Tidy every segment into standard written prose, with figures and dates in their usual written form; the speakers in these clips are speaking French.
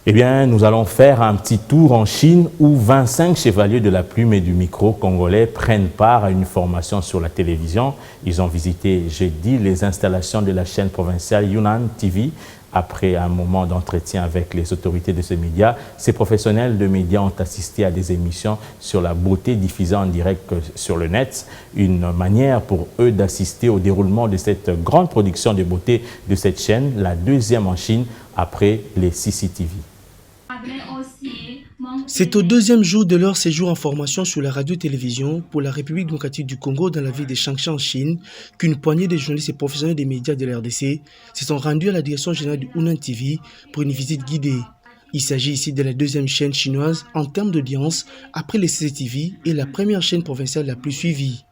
Eh bien, nous allons faire un petit tour en Chine où 25 chevaliers de la plume et du micro congolais prennent part à une formation sur la télévision. Ils ont visité jeudi les installations de la chaîne provinciale Yunnan TV. Après un moment d'entretien avec les autorités de ce média, ces professionnels de médias ont assisté à des émissions sur la beauté diffusées en direct sur le net. Une manière pour eux d'assister au déroulement de cette grande production de beauté de cette chaîne, la deuxième en Chine après les CCTV. C'est au deuxième jour de leur séjour en formation sur la radio-télévision pour la République démocratique du Congo dans la ville de Changsha en Chine qu'une poignée de journalistes et professionnels des médias de la RDC se sont rendus à la direction générale du Yunnan TV pour une visite guidée. Il s'agit ici de la deuxième chaîne chinoise en termes d'audience après les CCTV et la première chaîne provinciale la plus suivie.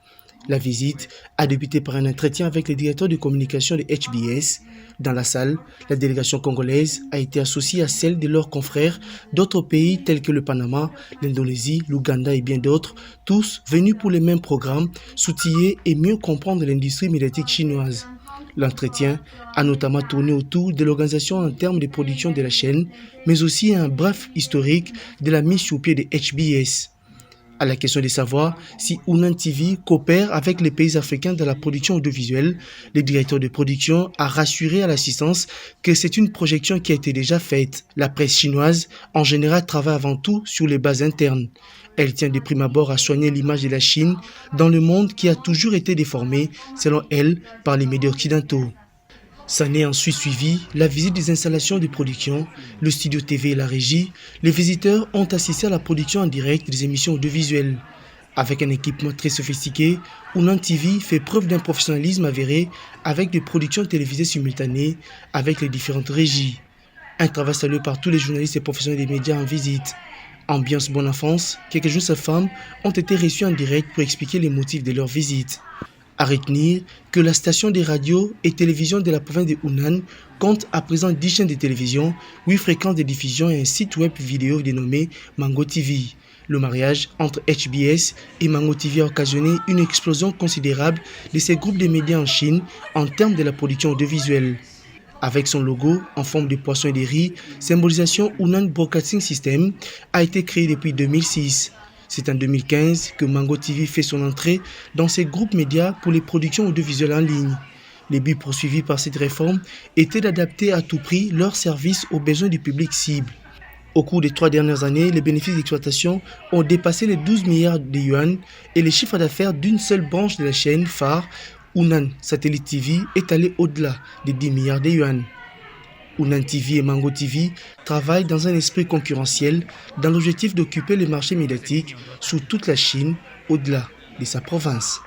La visite a débuté par un entretien avec le directeur de communication de HBS. Dans la salle, la délégation congolaise a été associée à celle de leurs confrères d'autres pays tels que le Panama, l'Indonésie, l'Ouganda et bien d'autres, tous venus pour les mêmes programmes, s'outiller et mieux comprendre l'industrie médiatique chinoise. L'entretien a notamment tourné autour de l'organisation en termes de production de la chaîne, mais aussi un bref historique de la mise sur pied de HBS. À la question de savoir si Yunnan TV coopère avec les pays africains dans la production audiovisuelle, le directeur de production a rassuré à l'assistance que c'est une projection qui a été déjà faite. La presse chinoise, en général, travaille avant tout sur les bases internes. Elle tient de prime abord à soigner l'image de la Chine dans le monde qui a toujours été déformé, selon elle, par les médias occidentaux. S'en est ensuite suivi la visite des installations de production, le studio TV et la régie. Les visiteurs ont assisté à la production en direct des émissions audiovisuelles. Avec un équipement très sophistiqué, Yunnan TV fait preuve d'un professionnalisme avéré avec des productions télévisées simultanées avec les différentes régies. Un travail salué par tous les journalistes et professionnels des médias en visite. Ambiance bonne enfance, quelques jeunes femmes ont été reçues en direct pour expliquer les motifs de leur visite. À retenir que la station des radios et télévisions de la province de Yunnan compte à présent 10 chaînes de télévision, 8 fréquences de diffusion et un site web vidéo dénommé Mango TV. Le mariage entre HBS et Mango TV a occasionné une explosion considérable de ces groupes de médias en Chine en termes de la production audiovisuelle. Avec son logo en forme de poisson et de riz, symbolisation Yunnan Broadcasting System a été créé depuis 2006. C'est en 2015 que Mango TV fait son entrée dans ces groupes médias pour les productions audiovisuelles en ligne. Les buts poursuivis par cette réforme étaient d'adapter à tout prix leurs services aux besoins du public cible. Au cours des 3 dernières années, les bénéfices d'exploitation ont dépassé les 12 milliards de yuan et le chiffre d'affaires d'une seule branche de la chaîne phare, Yunnan Satellite TV, est allé au-delà des 10 milliards de yuan. Yunnan TV et Mango TV travaillent dans un esprit concurrentiel dans l'objectif d'occuper le marché médiatique sur toute la Chine au-delà de sa province.